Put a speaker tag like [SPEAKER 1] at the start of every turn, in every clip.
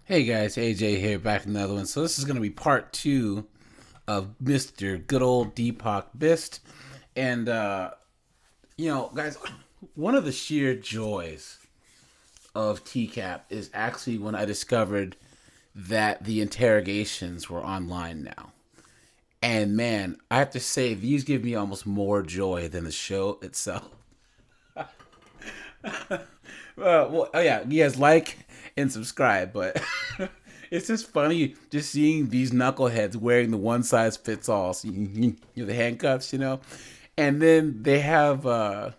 [SPEAKER 1] Hey guys, AJ here, back in another one. So this is going to be part two of Mr. Good Old Deepak Bisht. And, guys, one of the sheer joys of TCAP is actually when I discovered that the interrogations were online now. And man, I have to say, these give me almost more joy than the show itself. Oh yeah, you guys like and subscribe, but it's just funny just seeing these knuckleheads wearing the one size fits all, so the handcuffs, and then they have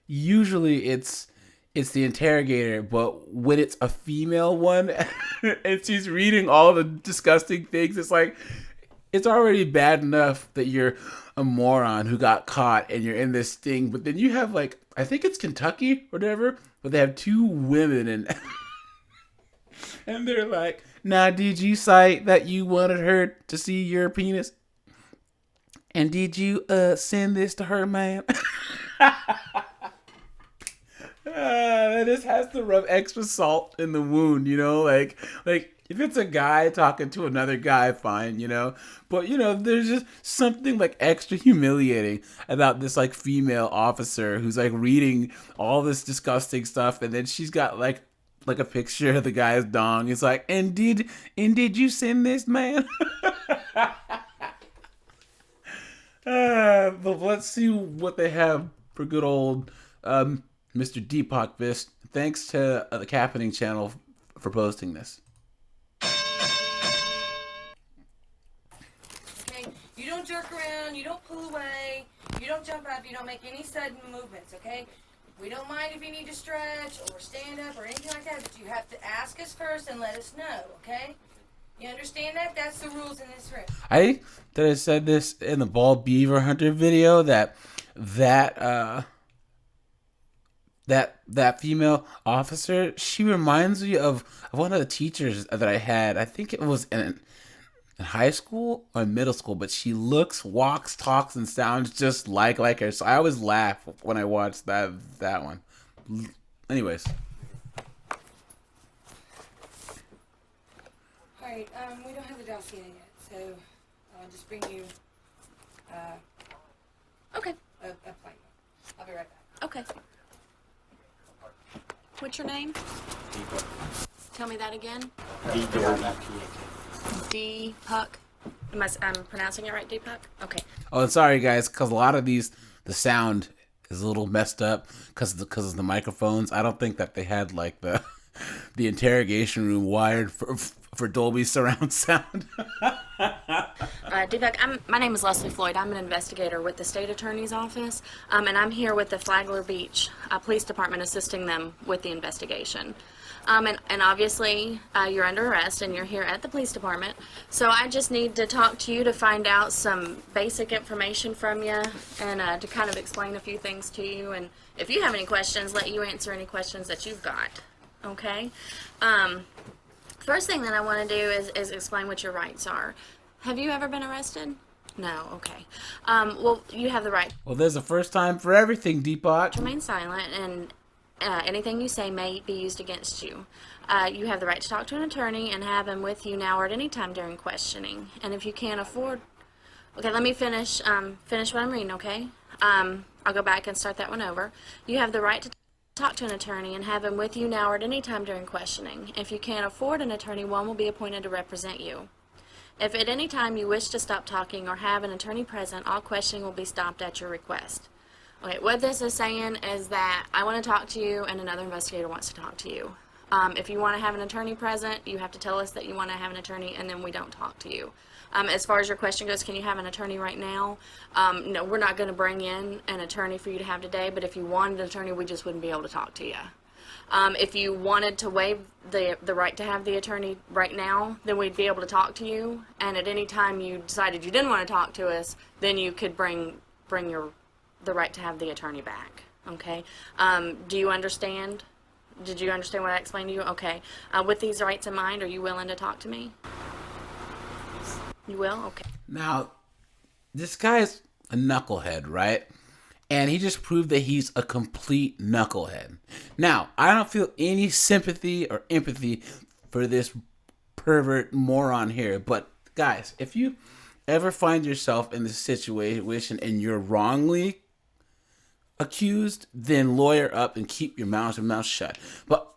[SPEAKER 1] usually it's the interrogator, but when it's a female one and she's reading all the disgusting things, it's like it's already bad enough that you're a moron who got caught and you're in this thing, but then you have like I think it's Kentucky or whatever, but they have two women and and they're like, "Now, did you cite that you wanted her to see your penis? And did you send this to her, man?" This has to rub extra salt in the wound, like if it's a guy talking to another guy, fine, but there's just something like extra humiliating about this like female officer who's like reading all this disgusting stuff, and then she's got like a picture of the guy's dong. It's like, and did you send this, man? But let's see what they have for good old Mr. Deepak Bisht. Thanks to the Cappening channel for posting this.
[SPEAKER 2] Okay, you don't jerk around, you don't pull away, you don't jump up, you don't make any sudden movements, okay? We don't mind if you need to stretch or stand up or anything like that, but you have to ask us first and let us know, okay? You understand that? That's the rules in this room.
[SPEAKER 1] I said this in the bald beaver hunter video that that female officer, she reminds me of one of the teachers that I had. I think it was in high school or middle school, but she looks, walks, talks, and sounds just like her. So I always laugh when I watch that one. Anyways.
[SPEAKER 2] Alright, we don't have the dossier yet, so I'll just bring you,
[SPEAKER 3] Okay.
[SPEAKER 2] a plate. I'll be right back.
[SPEAKER 3] Okay. What's your name? Tell me that again. Deepak. I'm pronouncing it right, Deepak? Okay.
[SPEAKER 1] Oh, and sorry guys, because a lot of the sound is a little messed up because of the microphones. I don't think that they had like the interrogation room wired for Dolby surround sound.
[SPEAKER 3] Deepak, my name is Leslie Floyd. I'm an investigator with the State Attorney's Office, and I'm here with the Flagler Beach Police Department assisting them with the investigation. And obviously, you're under arrest and you're here at the police department. So I just need to talk to you to find out some basic information from you and to kind of explain a few things to you. And if you have any questions, let you answer any questions that you've got. Okay? First thing that I want to do is explain what your rights are. Have you ever been arrested? No, okay. Well, you have the right
[SPEAKER 1] Well, there's a first time for everything, Deepak.
[SPEAKER 3] to remain silent, and anything you say may be used against you. You have the right to talk to an attorney and have him with you now or at any time during questioning. And if you can't afford... Okay, let me finish what I'm reading, okay? I'll go back and start that one over. You have the right to talk to an attorney and have him with you now or at any time during questioning. If you can't afford an attorney, one will be appointed to represent you. If at any time you wish to stop talking or have an attorney present, all questioning will be stopped at your request. Okay, what this is saying is that I want to talk to you and another investigator wants to talk to you. If you want to have an attorney present, you have to tell us that you want to have an attorney, and then we don't talk to you. As far as your question goes, can you have an attorney right now? No, we're not going to bring in an attorney for you to have today, but if you wanted an attorney, we just wouldn't be able to talk to you. If you wanted to waive the right to have the attorney right now, then we'd be able to talk to you, and at any time you decided you didn't want to talk to us, then you could bring the right to have the attorney back. Okay? Do you understand? Did you understand what I explained to you? Okay. With these rights in mind, are you willing to talk to me? You will? Okay.
[SPEAKER 1] Now, this guy's a knucklehead, right? And he just proved that he's a complete knucklehead. Now, I don't feel any sympathy or empathy for this pervert moron here. But guys, if you ever find yourself in this situation and you're wrongly accused, then lawyer up and keep your mouth shut. But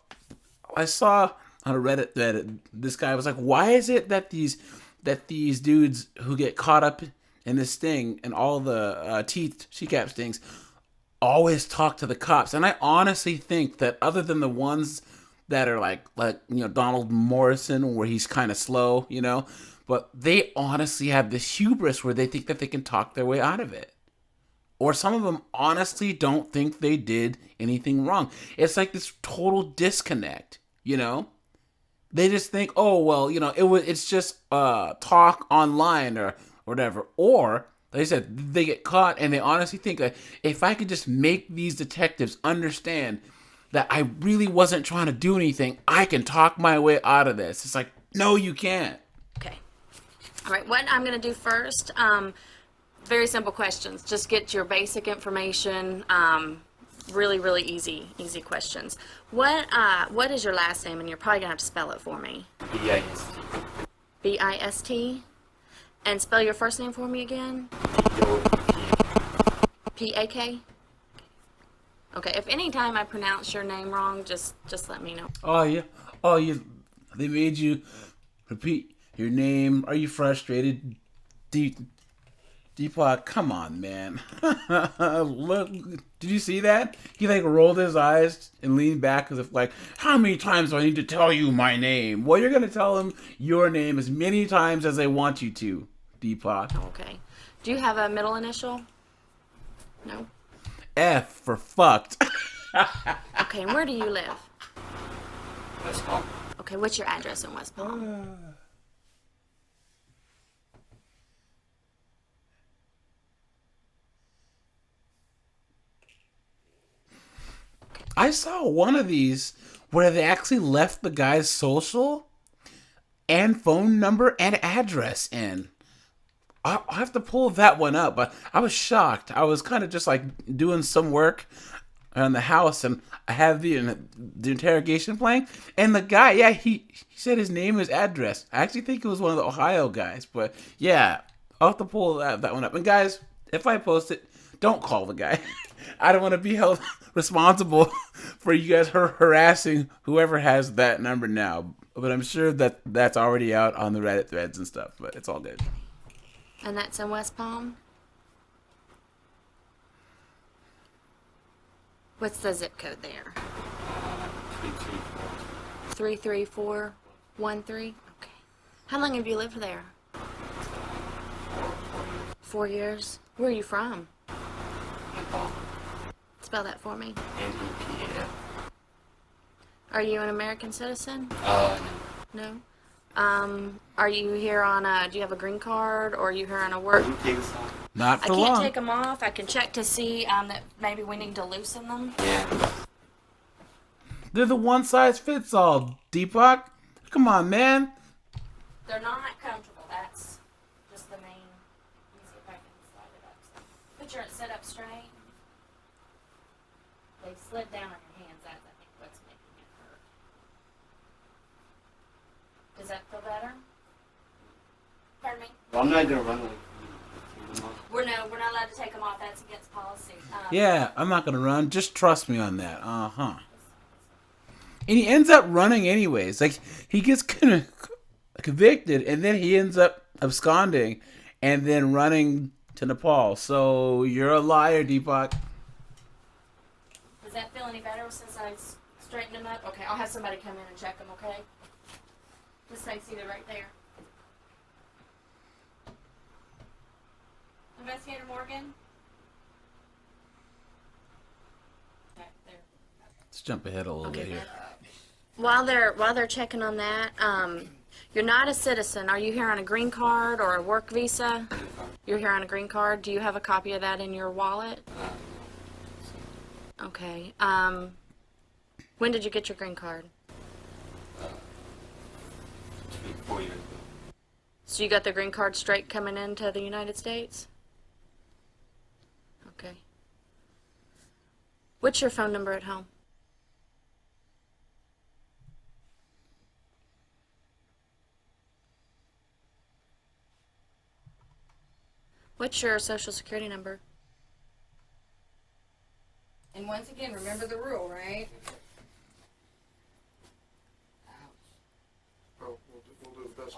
[SPEAKER 1] I saw on a Reddit that this guy was like, why is it that these dudes who get caught up in this thing and all the TCAP stings always talk to the cops? And I honestly think that other than the ones that are like Donald Morrison, where he's kind of slow, but they honestly have this hubris where they think that they can talk their way out of it. Or some of them honestly don't think they did anything wrong. It's like this total disconnect, They just think, oh, well, it's just talk online or whatever. Or, like I said, they get caught and they honestly think that if I could just make these detectives understand that I really wasn't trying to do anything, I can talk my way out of this. It's like, no, you can't.
[SPEAKER 3] Okay. All right, what I'm going to do first, very simple questions. Just get your basic information. Really, really easy questions. What is your last name? And you're probably going to have to spell it for me.
[SPEAKER 4] B-I-S-T.
[SPEAKER 3] B-I-S-T? And spell your first name for me again? P-A-K? Okay, if any time I pronounce your name wrong, just let me know.
[SPEAKER 1] Oh, yeah. They made you repeat your name. Are you frustrated? Deepak, come on, man. Look, did you see that? He rolled his eyes and leaned back as if how many times do I need to tell you my name? Well, you're going to tell him your name as many times as they want you to, Deepak.
[SPEAKER 3] Okay. Do you have a middle initial? No?
[SPEAKER 1] F for fucked.
[SPEAKER 3] Okay, and where do you live?
[SPEAKER 4] West Palm.
[SPEAKER 3] Okay, what's your address in West Palm?
[SPEAKER 1] I saw one of these where they actually left the guy's social and phone number and address in. I'll have to pull that one up, but I was shocked. I was kind of just doing some work on the house, and I had the interrogation playing, and the guy, yeah, he said his name, his address. I actually think it was one of the Ohio guys, but yeah, I'll have to pull that one up. And guys, if I post it, don't call the guy. I don't want to be held responsible for you guys harassing whoever has that number now, but I'm sure that's already out on the Reddit threads and stuff, but it's all good.
[SPEAKER 3] And that's in West Palm? What's the zip code there? 33413? Okay. How long have you lived there? 4 years? Where are you from?
[SPEAKER 4] Nepal.
[SPEAKER 3] Spell that for me.
[SPEAKER 4] N-E-P-A-L.
[SPEAKER 3] Are you an American citizen?
[SPEAKER 4] No.
[SPEAKER 3] No? Are you here on do you have a green card, or are you here on a work?
[SPEAKER 1] Not
[SPEAKER 3] I
[SPEAKER 1] for
[SPEAKER 3] can't
[SPEAKER 1] long.
[SPEAKER 3] take them off. I can check to see that maybe we need to loosen them.
[SPEAKER 4] Yeah.
[SPEAKER 1] They're the one size fits all, Deepak. Come on, man.
[SPEAKER 3] They're not comfortable. That's just the main. Let me see if I can slide it up. Put your sit up straight. They slid down on your hands. That's, I think, what's making it hurt. Does that feel better? Pardon me?
[SPEAKER 4] Well, I'm not gonna run
[SPEAKER 3] We're not allowed to take them off. That's against policy.
[SPEAKER 1] Yeah, I'm not gonna run. Just trust me on that. And he ends up running anyways. He gets convicted, and then he ends up absconding, and then running to Nepal. So you're a liar, Deepak.
[SPEAKER 3] Does that feel any better since I straightened them up? Okay, I'll have somebody come in and check them. Okay. This thing's either right there. Investigator Morgan? Okay, there.
[SPEAKER 1] Let's jump ahead a little bit here.
[SPEAKER 3] While they're checking on that, you're not a citizen. Are you here on a green card or a work visa? You're here on a green card. Do you have a copy of that in your wallet? Okay. When did you get your green card?
[SPEAKER 4] 4 years ago.
[SPEAKER 3] So you got the green card straight coming into the United States? Okay. What's your phone number at home? What's your social security number?
[SPEAKER 2] And once again, remember the rule, right?
[SPEAKER 5] Well, we'll do the best.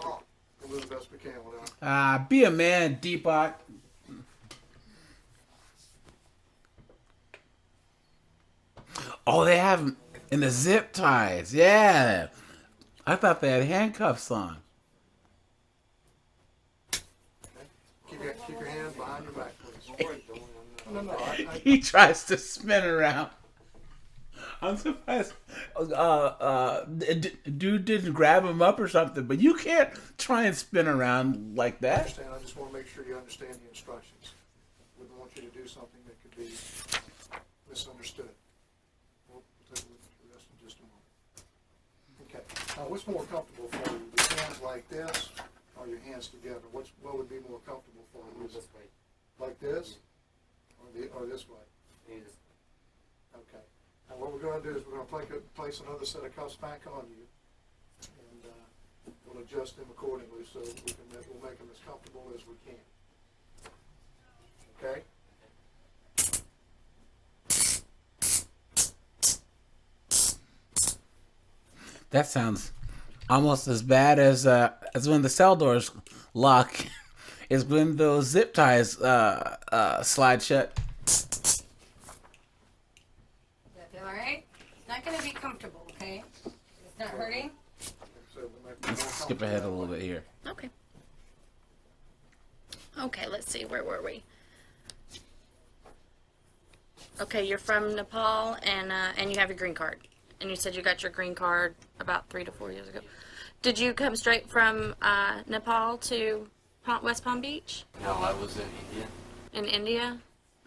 [SPEAKER 5] We'll do the best we can without.
[SPEAKER 1] Be a man, Deepak. Oh, they have 'em in the zip ties. Yeah. I thought they had handcuffs on.
[SPEAKER 5] Keep your hands behind your back, please. No,
[SPEAKER 1] He tries to spin around. I'm surprised. Dude didn't grab him up or something, but you can't try and spin around like
[SPEAKER 5] I
[SPEAKER 1] that.
[SPEAKER 5] understand. I just want to make sure you understand the instructions. Wouldn't want you to do something that could be misunderstood. We'll take a look at the rest in just a moment. Okay. Now, what's more comfortable for you? Your hands like this, or your hands together? What would be more comfortable for you?
[SPEAKER 4] This way.
[SPEAKER 5] Like this, or this way? Okay. Now what we're going to do is we're going to place another set of cuffs back on you, and we'll adjust them accordingly so we'll make them as comfortable as we can. Okay?
[SPEAKER 1] That sounds almost as bad as when the cell doors lock. Is when those zip ties slide shut.
[SPEAKER 2] Does that feel alright? It's not going to be comfortable, okay? It's not hurting.
[SPEAKER 5] So we'll make them more
[SPEAKER 1] Skip ahead a little bit here.
[SPEAKER 3] Okay. Okay, let's see. Where were we? Okay, you're from Nepal, and you have your green card. And you said you got your green card about 3 to 4 years ago. Did you come straight from Nepal to West Palm Beach?
[SPEAKER 4] No, I was in India.
[SPEAKER 3] In India?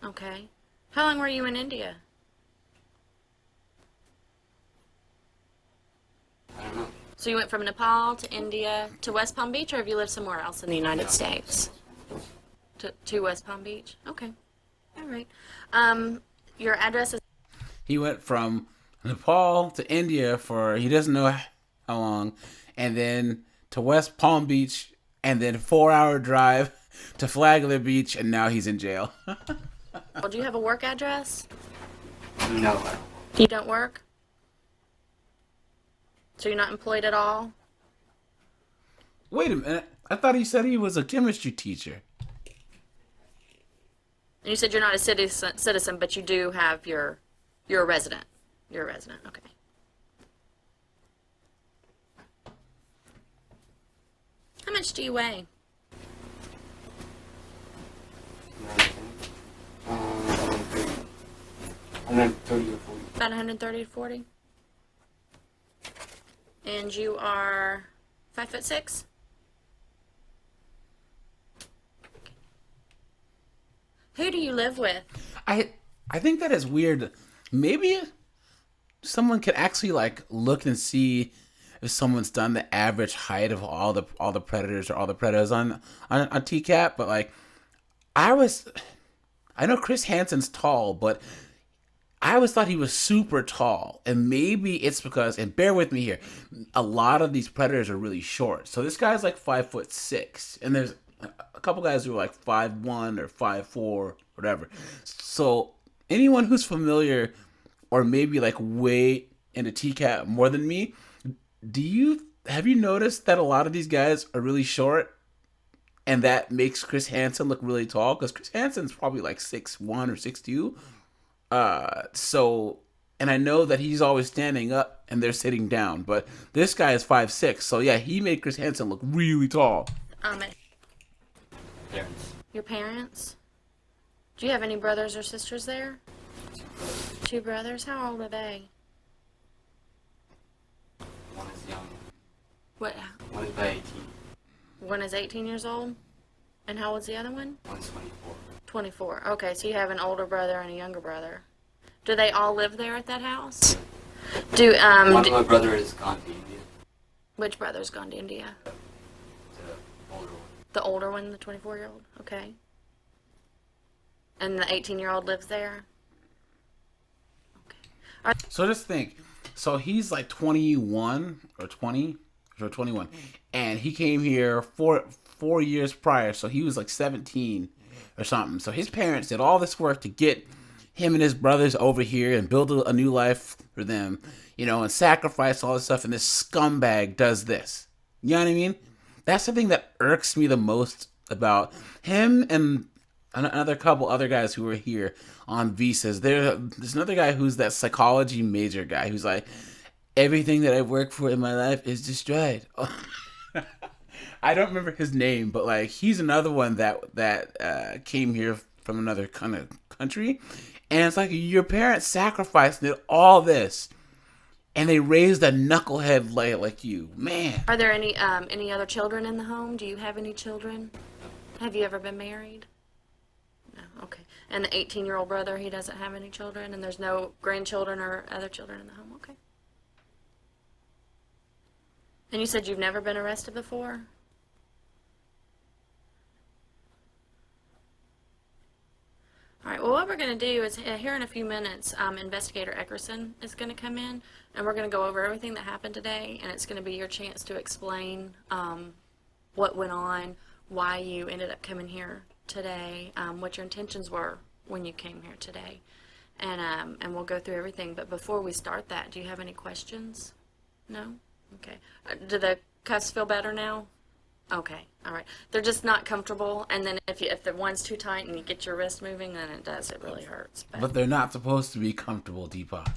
[SPEAKER 3] Okay. How long were you in India?
[SPEAKER 4] I don't know.
[SPEAKER 3] So you went from Nepal to India to West Palm Beach, or have you lived somewhere else in the United States? To West Palm Beach? Okay. All right. Your address is...
[SPEAKER 1] He went from Nepal to India for he doesn't know how long, and then to West Palm Beach, and then 4-hour drive to Flagler Beach, and now he's in jail.
[SPEAKER 3] Well, do you have a work address?
[SPEAKER 4] No.
[SPEAKER 3] You don't work? So you're not employed at all?
[SPEAKER 1] Wait a minute. I thought he said he was a chemistry teacher.
[SPEAKER 3] And you said you're not a citizen, but you do have you're a resident. You're a resident, okay. How much do you weigh?
[SPEAKER 4] 130 or 40.
[SPEAKER 3] About 130 to 40? And you are 5'6"? Who do you live with?
[SPEAKER 1] I think that is weird. Maybe someone could actually like look and see if someone's done the average height of all the predators or all the predators on TCAP, but like I know Chris Hansen's tall, but I always thought he was super tall, and maybe it's because, and bear with me here, a lot of these predators are really short. So this guy's like 5'6", and there's a couple guys who are like 5'1" or 5'4", whatever. So anyone who's familiar or maybe like way into TCAP more than me, have you noticed that a lot of these guys are really short, and that makes Chris Hansen look really tall? Because Chris Hansen's probably like 6'1" or 6'2". So, and I know that he's always standing up and they're sitting down, but this guy is 5'6", so yeah, he made Chris Hansen look really tall.
[SPEAKER 4] Parents.
[SPEAKER 3] Your parents? Do you have any brothers or sisters there? 2 brothers? How old are they?
[SPEAKER 4] One is young.
[SPEAKER 3] What?
[SPEAKER 4] One is by 18.
[SPEAKER 3] One is 18 years old? And how old's the other one?
[SPEAKER 4] One's 24.
[SPEAKER 3] 24. Okay, so you have an older brother and a younger brother. Do they all live there at that house?
[SPEAKER 4] One of my brother is gone to India.
[SPEAKER 3] Which brother's gone to India?
[SPEAKER 4] The older one.
[SPEAKER 3] The older one, the 24-year-old? Okay. And the 18-year-old lives there? Okay.
[SPEAKER 1] So just think, so he's like 21 or 20 or 21, and he came here four years prior, so he was like 17 or something. So his parents did all this work to get him and his brothers over here and build a new life for them, and sacrifice all this stuff. And this scumbag does this. You know what I mean? That's the thing that irks me the most about him and another couple other guys who were here on visas. There's another guy who's that psychology major guy who's like, everything that I've worked for in my life is destroyed. I don't remember his name, but like he's another one that came here from another kind of country, and it's like your parents sacrificed all this, and they raised a knucklehead like you, man.
[SPEAKER 3] Are there any other children in the home? Do you have any children? Have you ever been married? No. Okay. And the 18-year-old brother, he doesn't have any children, and there's no grandchildren or other children in the home. Okay. And you said you've never been arrested before? All right, well, what we're going to do is here in a few minutes, Investigator Eckerson is going to come in, and we're going to go over everything that happened today, and it's going to be your chance to explain what went on, why you ended up coming here today, what your intentions were when you came here today, and we'll go through everything. But before we start that, do you have any questions? No? Okay. Do the cuffs feel better now? Okay, all right. They're just not comfortable, and then if the one's too tight and you get your wrist moving, then it really hurts.
[SPEAKER 1] But they're not supposed to be comfortable, Deepak.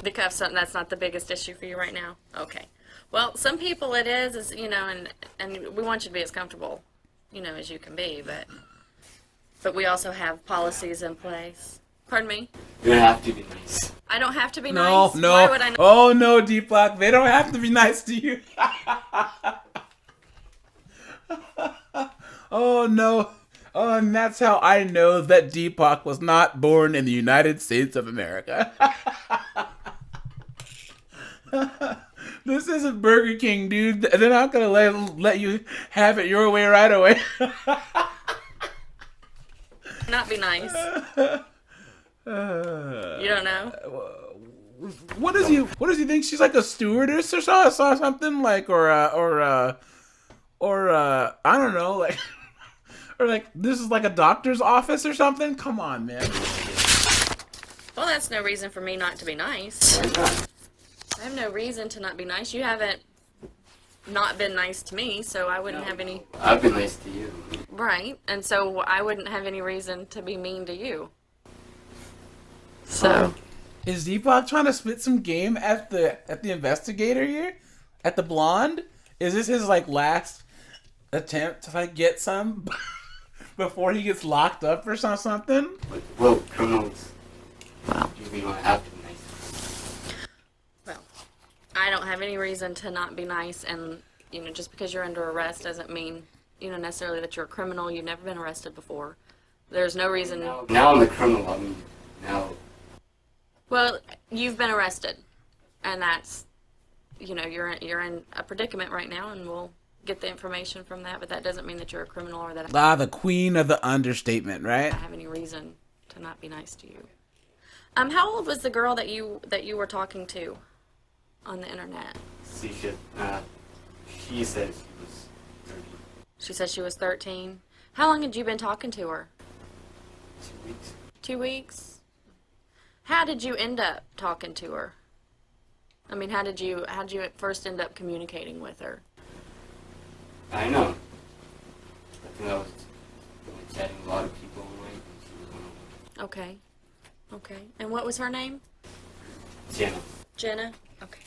[SPEAKER 3] The cuffs, that's not the biggest issue for you right now? Okay. Well, some people it is and we want you to be as comfortable, as you can be, but we also have policies in place. Pardon me?
[SPEAKER 4] You don't have to be nice.
[SPEAKER 3] I don't have to be
[SPEAKER 1] No,
[SPEAKER 3] nice?
[SPEAKER 1] no.
[SPEAKER 3] Why would I
[SPEAKER 1] Oh, no, Deepak. They don't have to be nice to you. Oh, no. Oh, and that's how I know that Deepak was not born in the United States of America. This isn't Burger King, dude. They're not going to let you have it your way right away.
[SPEAKER 3] not be nice? You don't know?
[SPEAKER 1] What does he think? She's like a stewardess or something, like, or I don't know, like, or like this is like a doctor's office or something. Come on, man.
[SPEAKER 3] Well, that's no reason for me not to be nice.
[SPEAKER 4] Why not?
[SPEAKER 3] I have no reason to not be nice. You haven't not been nice to me, so I wouldn't have any.
[SPEAKER 4] I've been nice to you.
[SPEAKER 3] Right, and so I wouldn't have any reason to be mean to you. So.
[SPEAKER 1] Is Deepak trying to spit some game at the investigator here? At the blonde? Is this his like last attempt to like get some before he gets locked up or something?
[SPEAKER 4] Well, criminals.
[SPEAKER 3] Wow.
[SPEAKER 4] You don't have to be nice.
[SPEAKER 3] Well, I don't have any reason to not be nice, and just because you're under arrest doesn't mean necessarily that you're a criminal. You've never been arrested before. There's no reason.
[SPEAKER 4] Now I'm the criminal. I mean, now.
[SPEAKER 3] Well, you've been arrested, and that's, you're in a predicament right now, and we'll get the information from that. But that doesn't mean that you're a criminal or that
[SPEAKER 1] the queen of the understatement, right?
[SPEAKER 3] I have any reason to not be nice to you. How old was the girl that you were talking to on the internet?
[SPEAKER 4] She said she was 30.
[SPEAKER 3] She said she was 13. How long had you been talking to her?
[SPEAKER 4] 2 weeks.
[SPEAKER 3] 2 weeks? How did you end up talking to her? I mean, how did you at first end up communicating with her?
[SPEAKER 4] I know. I think I was chatting with a lot of people online, and she was one of them.
[SPEAKER 3] Okay. Okay. And what was her name?
[SPEAKER 4] Jenna.
[SPEAKER 3] Jenna? Okay.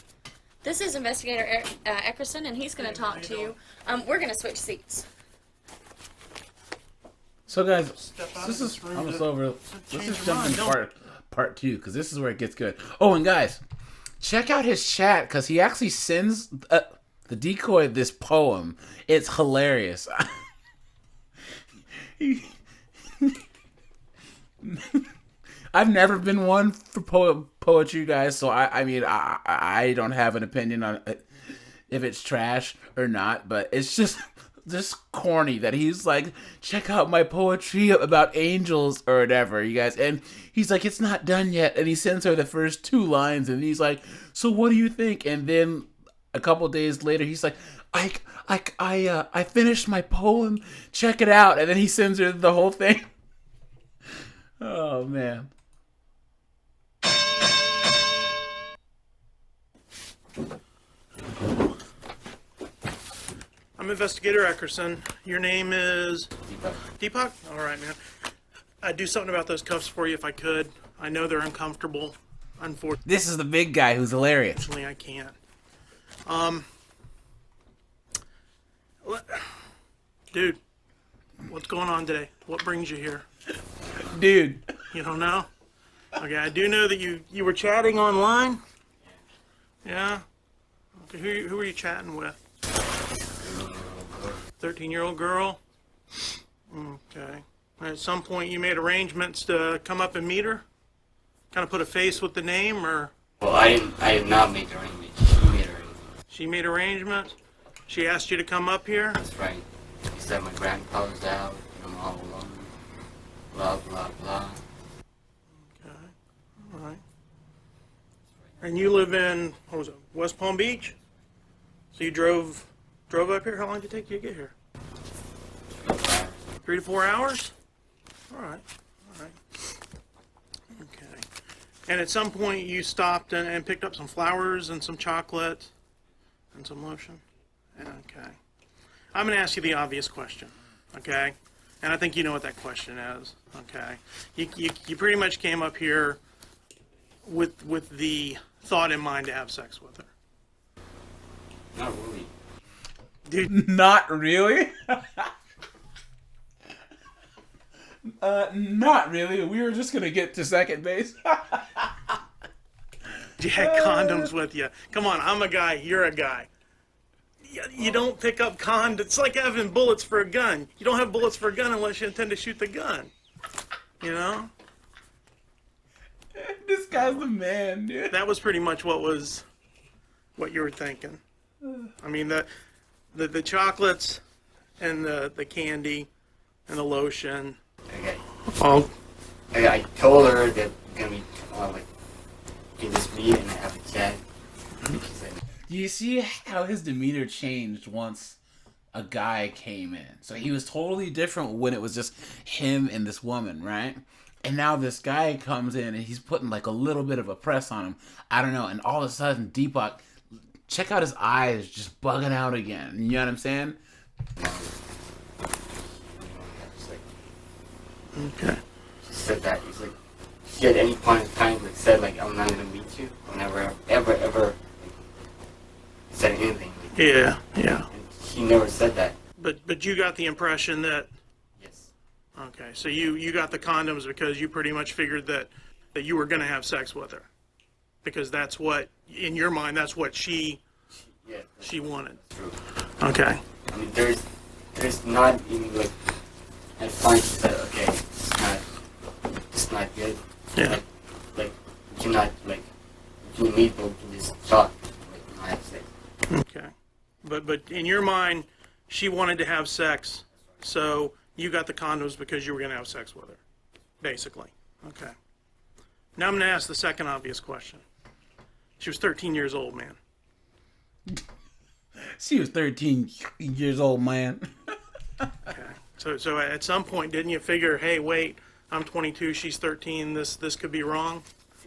[SPEAKER 3] This is Investigator Eckerson, and he's going to talk to you. We're going to switch seats.
[SPEAKER 1] So guys, this is almost over. Let's just jump in part 2, because this is where it gets good. Oh, and guys, check out his chat, because he actually sends the decoy this poem. It's hilarious. I've never been one for poetry, guys, so I mean, I don't have an opinion on it, if it's trash or not, but it's just corny that he's like, check out my poetry about angels or whatever, you guys. And he's like, it's not done yet. And he sends her the first 2 lines, and he's like, so what do you think? And then a couple days later, he's like, I finished my poem. Check it out. And then he sends her the whole thing. Oh, man.
[SPEAKER 6] I'm Investigator Eckerson. Your name is? Deepak? All right, man. I'd do something about those cuffs for you if I could. I know they're uncomfortable. Unfortunately,
[SPEAKER 1] This is the big guy who's hilarious.
[SPEAKER 6] I can't. Dude, what's going on today? What brings you here?
[SPEAKER 1] Dude.
[SPEAKER 6] You don't know? Okay, I do know that you were chatting online. Yeah? Okay, who are you chatting with? 13-year-old girl? Okay. At some point you made arrangements to come up and meet her? Kind of put a face with the name, or?
[SPEAKER 4] Well, I did not make arrangements. She made arrangements.
[SPEAKER 6] She made arrangements? She asked you to come up here?
[SPEAKER 4] That's right. She said my grandpa was out, and I'm all alone. Blah, blah, blah.
[SPEAKER 6] Okay. All right. And you live in, what was it, West Palm Beach? So you drove up here? How long did it take you to get here? 3 to 4 hours? All right. All right. Okay. And at some point you stopped and picked up some flowers and some chocolate and some lotion? Okay. I'm going to ask you the obvious question, okay? And I think you know what that question is, okay? You pretty much came up here with the thought in mind to have sex with her.
[SPEAKER 4] Not really.
[SPEAKER 6] Dude,
[SPEAKER 1] Not really? Not really. We were just going to get to second base.
[SPEAKER 6] you had condoms with you. Come on, I'm a guy, you're a guy. You don't pick up condoms. It's like having bullets for a gun. You don't have bullets for a gun unless you intend to shoot the gun. You know?
[SPEAKER 1] This guy's the man, dude.
[SPEAKER 6] That was pretty much what you were thinking. I mean, the chocolates and the candy and the lotion.
[SPEAKER 4] Okay.
[SPEAKER 6] Oh,
[SPEAKER 4] I told her that we're gonna be like, can just meet and have a chat. She said,
[SPEAKER 1] Do you see how his demeanor changed once a guy came in? So he was totally different when it was just him and this woman, right? And now this guy comes in and he's putting like a little bit of a press on him. I don't know. And all of a sudden, Deepak, check out his eyes just bugging out again. You know what I'm saying?
[SPEAKER 6] okay.
[SPEAKER 4] she said that. It's like, she at any point in time like said like, I'm not gonna meet you. I'll never ever like, said anything. Like,
[SPEAKER 6] Yeah.
[SPEAKER 4] and she never said that.
[SPEAKER 6] But you got the impression that,
[SPEAKER 4] Yes.
[SPEAKER 6] okay, so you got the condoms because you pretty much figured that you were going to have sex with her. Because that's what, in your mind, that's what she
[SPEAKER 4] Yeah.
[SPEAKER 6] wanted.
[SPEAKER 4] True.
[SPEAKER 6] Okay.
[SPEAKER 4] I mean, there's not even like, at points she said, okay, it's not good.
[SPEAKER 6] Yeah.
[SPEAKER 4] Like, we cannot, like, we can meet, but we can just talk, like, not have sex.
[SPEAKER 6] Okay. But in your mind, she wanted to have sex, so you got the condoms because you were going to have sex with her, basically. Okay. Now I'm going to ask the second obvious question. She was 13 years old, man.
[SPEAKER 1] She was 13 years old, man.
[SPEAKER 6] Okay. So at some point, didn't you figure, hey, wait, I'm 22, she's 13, this could be wrong,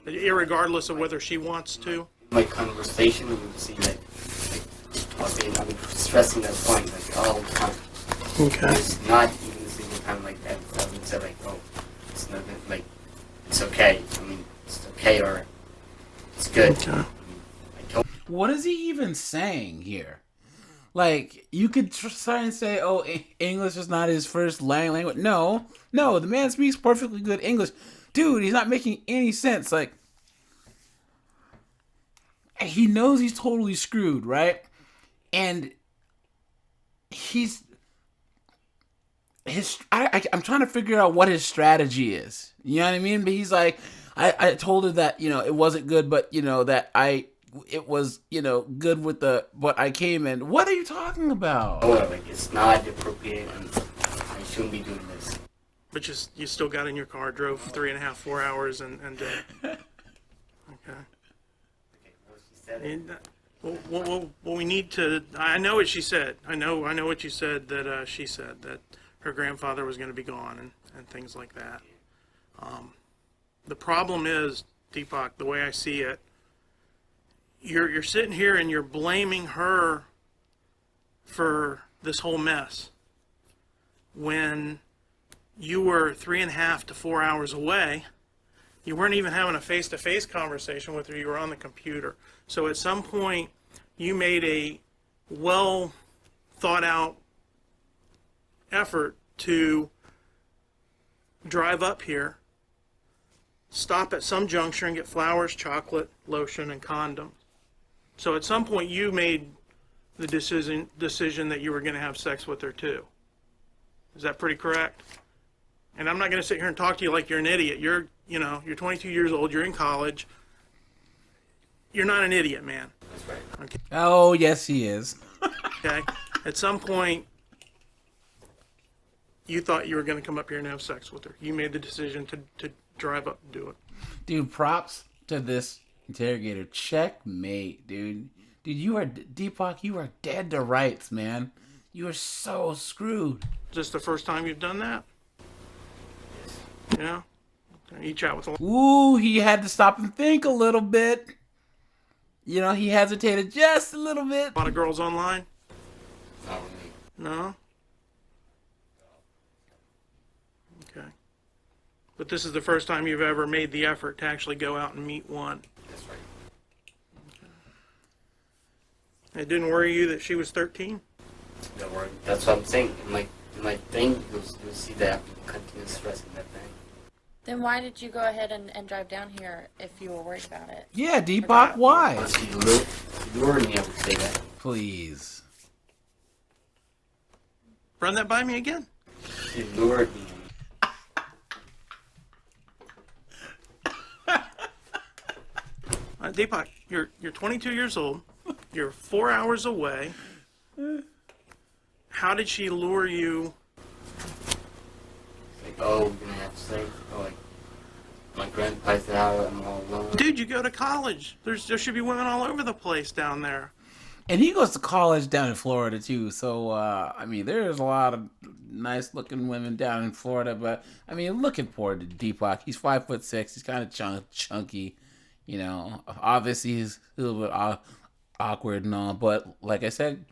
[SPEAKER 6] irregardless of whether she wants to?
[SPEAKER 4] My conversation, you would see, like I'm stressing that point, like, all the time.
[SPEAKER 6] Okay.
[SPEAKER 4] It's not even a single time like that. I would say, like, oh, it's nothing, like, it's okay. I mean, it's okay, or it's good.
[SPEAKER 6] Okay.
[SPEAKER 4] I mean, I told
[SPEAKER 1] What is he even saying here? Like, you could try and say, oh, English is not his first language. No, the man speaks perfectly good English. Dude, he's not making any sense. Like, he knows he's totally screwed, right? And I'm trying to figure out what his strategy is. You know what I mean? But he's like, I told her that, it wasn't good, but, that it was, good with but I came in. What are you talking about?
[SPEAKER 4] her, like, it's not appropriate, and I shouldn't be doing this.
[SPEAKER 6] But you still got in your car, drove 3.5, 4 hours, and did it. Okay.
[SPEAKER 4] Okay, well, she said it.
[SPEAKER 6] And, Well, we need to. I know what she said. I know what you said. That she said that her grandfather was going to be gone and things like that. The problem is, Deepak, the way I see it, you're sitting here and you're blaming her for this whole mess when you were 3.5 to 4 hours away. You weren't even having a face-to-face conversation with her. You were on the computer. So at some point, you made a well thought out effort to drive up here, stop at some juncture and get flowers, chocolate, lotion, and condoms. So at some point, you made the decision that you were going to have sex with her too. Is that pretty correct? And I'm not going to sit here and talk to you like you're an idiot. You're 22 years old. You're in college. You're not an idiot, man.
[SPEAKER 4] That's right.
[SPEAKER 6] Okay.
[SPEAKER 1] Oh, yes, he is.
[SPEAKER 6] Okay. At some point, you thought you were going to come up here and have sex with her. You made the decision to drive up and do it.
[SPEAKER 1] Dude, props to this interrogator. Checkmate, dude. Dude, Deepak, you are dead to rights, man. You are so screwed.
[SPEAKER 6] Is this the first time you've done that? Yeah? You chat with a lot
[SPEAKER 1] Ooh, he had to stop and think a little bit. You know, he hesitated just a little bit.
[SPEAKER 6] of girls online?
[SPEAKER 4] Not really.
[SPEAKER 6] No? Okay. But this is the first time you've ever made the effort to actually go out and meet one.
[SPEAKER 4] That's right.
[SPEAKER 6] It didn't worry you that she was 13?
[SPEAKER 4] Don't worry. That's what I'm saying. In my thing, you'll see that I have to continue stressing that thing.
[SPEAKER 3] Then why did you go ahead and drive down here if you were worried about it?
[SPEAKER 1] Yeah, Deepak, why?
[SPEAKER 4] But she lured me, I would say that.
[SPEAKER 1] Please.
[SPEAKER 6] Run that by me again?
[SPEAKER 4] She lured me.
[SPEAKER 6] Deepak, you're 22 years old. You're 4 hours away. How did she lure you?
[SPEAKER 4] Like, oh, we're gonna have sex. Or like, my grandpa's out, I'm all alone.
[SPEAKER 6] Dude, you go to college. There should be women all over the place down there.
[SPEAKER 1] And he goes to college down in Florida, too. So, I mean, there's a lot of nice-looking women down in Florida. But, I mean, looking forward to Deepak. He's 5'6". He's kind of chunky. You know, obviously he's a little bit awkward and all. But, like I said,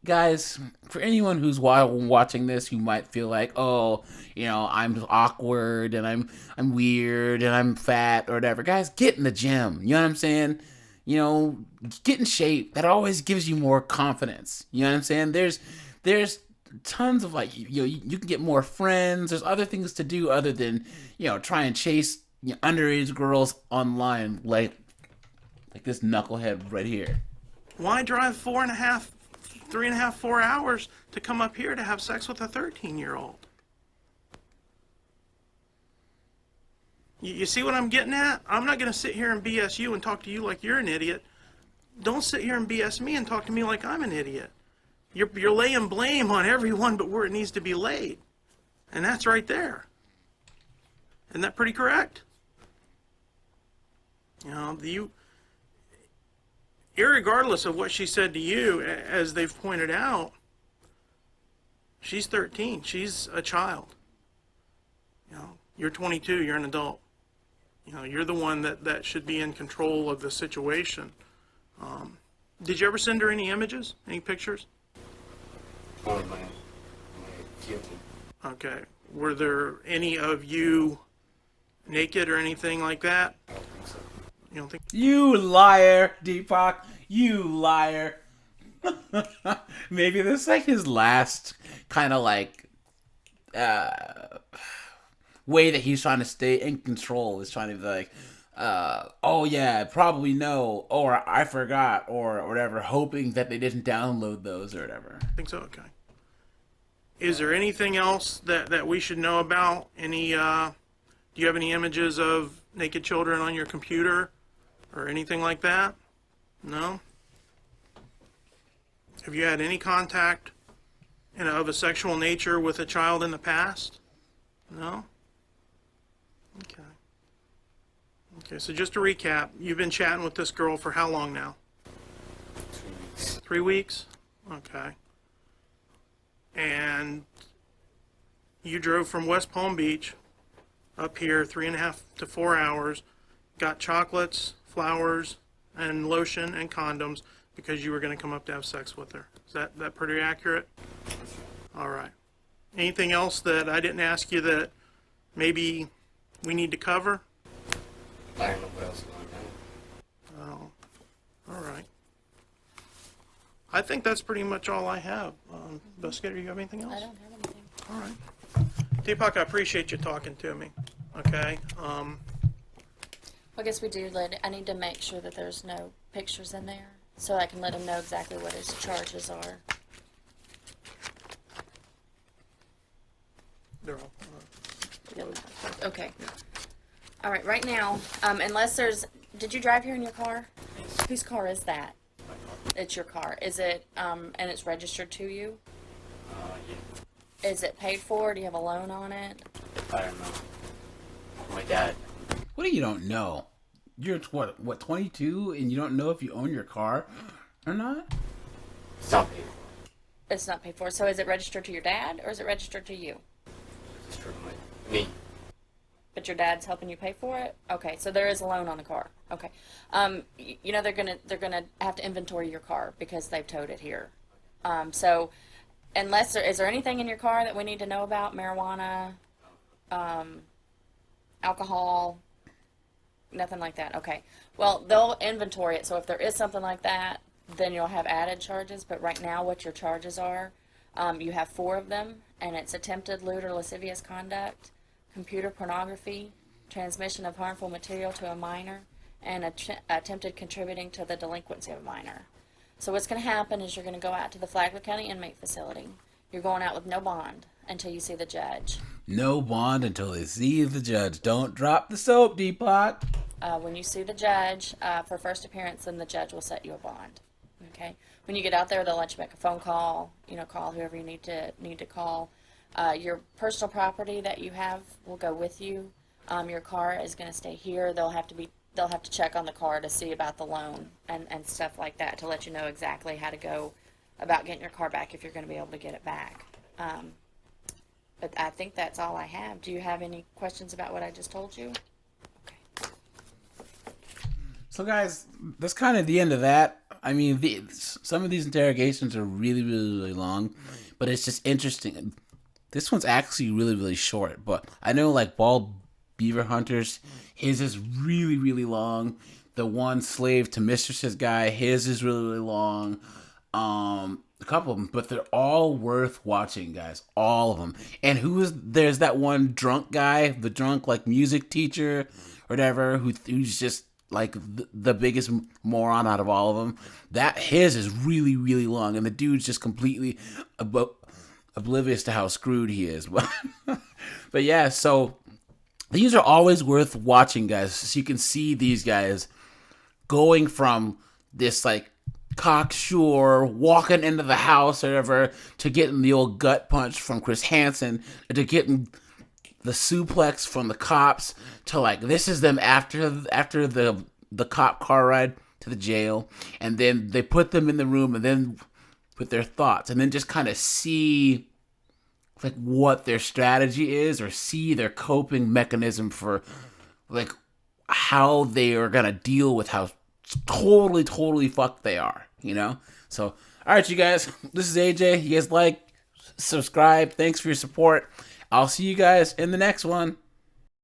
[SPEAKER 1] guys, for anyone who's watching this who might feel like, oh, you know, I'm awkward and I'm weird and I'm fat or whatever, guys, get in the gym. You know what I'm saying? You know, get in shape. That always gives you more confidence. You know what I'm saying? There's tons of, like, you know, you can get more friends. There's other things to do other than, you know, try and chase underage girls online like this knucklehead right here.
[SPEAKER 6] Why drive 3.5, 4 hours to come up here to have sex with a 13-year-old? You see what I'm getting at? I'm not going to sit here and BS you and talk to you like you're an idiot. Don't sit here and BS me and talk to me like I'm an idiot. You're laying blame on everyone but where it needs to be laid. And that's right there. Isn't that pretty correct? You know, irregardless of what she said to you, as they've pointed out, she's 13. She's a child. You know, you're 22. You're an adult. You know, you're the one that should be in control of the situation. Did you ever send her any images, any pictures?
[SPEAKER 4] Only my guilty.
[SPEAKER 6] Okay. Were there any of you naked or anything like that?
[SPEAKER 4] I don't think so.
[SPEAKER 6] You don't think?
[SPEAKER 1] You liar, Deepak. You liar. Maybe this is like his last kind of like way that he's trying to stay in control. Is trying to be like, oh yeah, probably no, or I forgot, or whatever, hoping that they didn't download those or whatever.
[SPEAKER 6] I think so. Okay. Is there anything else that we should know about? Any? Do you have any images of naked children on your computer or anything like that? No? Have you had any contact of a sexual nature with a child in the past? No? Okay. Okay, so just to recap, you've been chatting with this girl for how long now?
[SPEAKER 4] 2 weeks.
[SPEAKER 6] 3 weeks? Okay. And you drove from West Palm Beach up here 3.5 to 4 hours, got chocolates, flowers, and lotion and condoms because you were going to come up to have sex with her. Is that pretty accurate? All right. Anything else that I didn't ask you that maybe we need to cover?
[SPEAKER 4] I don't know what else is going on.
[SPEAKER 6] Oh, all right. I think that's pretty much all I have. Investigator, you have anything else?
[SPEAKER 3] I don't have anything.
[SPEAKER 6] All right. Deepak, I appreciate you talking to me. Okay.
[SPEAKER 3] Well, I guess we do. I need to make sure that there's no pictures in there, so I can let him know exactly what his charges are.
[SPEAKER 6] They're all.
[SPEAKER 3] Okay. All right. Right now, unless there's, did you drive here in your car? Whose car is that? It's your car. Is it? And it's registered to you?
[SPEAKER 4] Yeah.
[SPEAKER 3] Is it paid for? Do you have a loan on it?
[SPEAKER 4] I don't know. My dad.
[SPEAKER 1] What do you don't know? You're 22, and you don't know if you own your car or not?
[SPEAKER 4] It's not paid for.
[SPEAKER 3] It's not paid for. So is it registered to your dad, or is it registered to you?
[SPEAKER 4] It's for me.
[SPEAKER 3] But your dad's helping you pay for it? Okay, so there is a loan on the car. Okay. You know, they're gonna have to inventory your car because they've towed it here. So unless is there anything in your car that we need to know about? Marijuana, alcohol, nothing like that. Okay. Well, they'll inventory it. So if there is something like that, then you'll have added charges. But right now, what your charges are, you have 4 of them, and it's attempted lewd or lascivious conduct, computer pornography, transmission of harmful material to a minor, and attempted contributing to the delinquency of a minor. So what's going to happen is you're going to go out to the Flagler County Inmate Facility. You're going out with no bond until you see the judge.
[SPEAKER 1] No bond until they see the judge. Don't drop the soap, Deepak.
[SPEAKER 3] When you see the judge for first appearance, then the judge will set you a bond. Okay. When you get out there, they'll let you make a phone call. Call whoever you need to call. Your personal property that you have will go with you. Your car is going to stay here. They'll have to check on the car to see about the loan and stuff like that to let you know exactly how to go about getting your car back if you're going to be able to get it back. But I think that's all I have. Do you have any questions about what I just told you? Okay.
[SPEAKER 1] So, guys, that's kind of the end of that. I mean, some of these interrogations are really, really, really long, but it's just interesting. This one's actually really, really short, but I know, like, bald beaver hunters, his is really, really long. The one slave to mistresses guy, his is really, really long. A couple of them, but they're all worth watching, guys. All of them. And there's that one drunk guy, the drunk, like, music teacher or whatever, who's just, like, the biggest moron out of all of them. His is really, really long, and the dude's just completely oblivious to how screwed he is. But yeah, so these are always worth watching, guys. So you can see these guys going from this, like, cocksure walking into the house or whatever to getting the old gut punch from Chris Hansen to getting the suplex from the cops to, like, this is them after the cop car ride to the jail, and then they put them in the room and then with their thoughts, and then just kind of see, like, what their strategy is, or see their coping mechanism for, like, how they are gonna deal with how totally fucked they are, So, all right, you guys, this is AJ. You guys subscribe. Thanks for your support. I'll see you guys in the next one.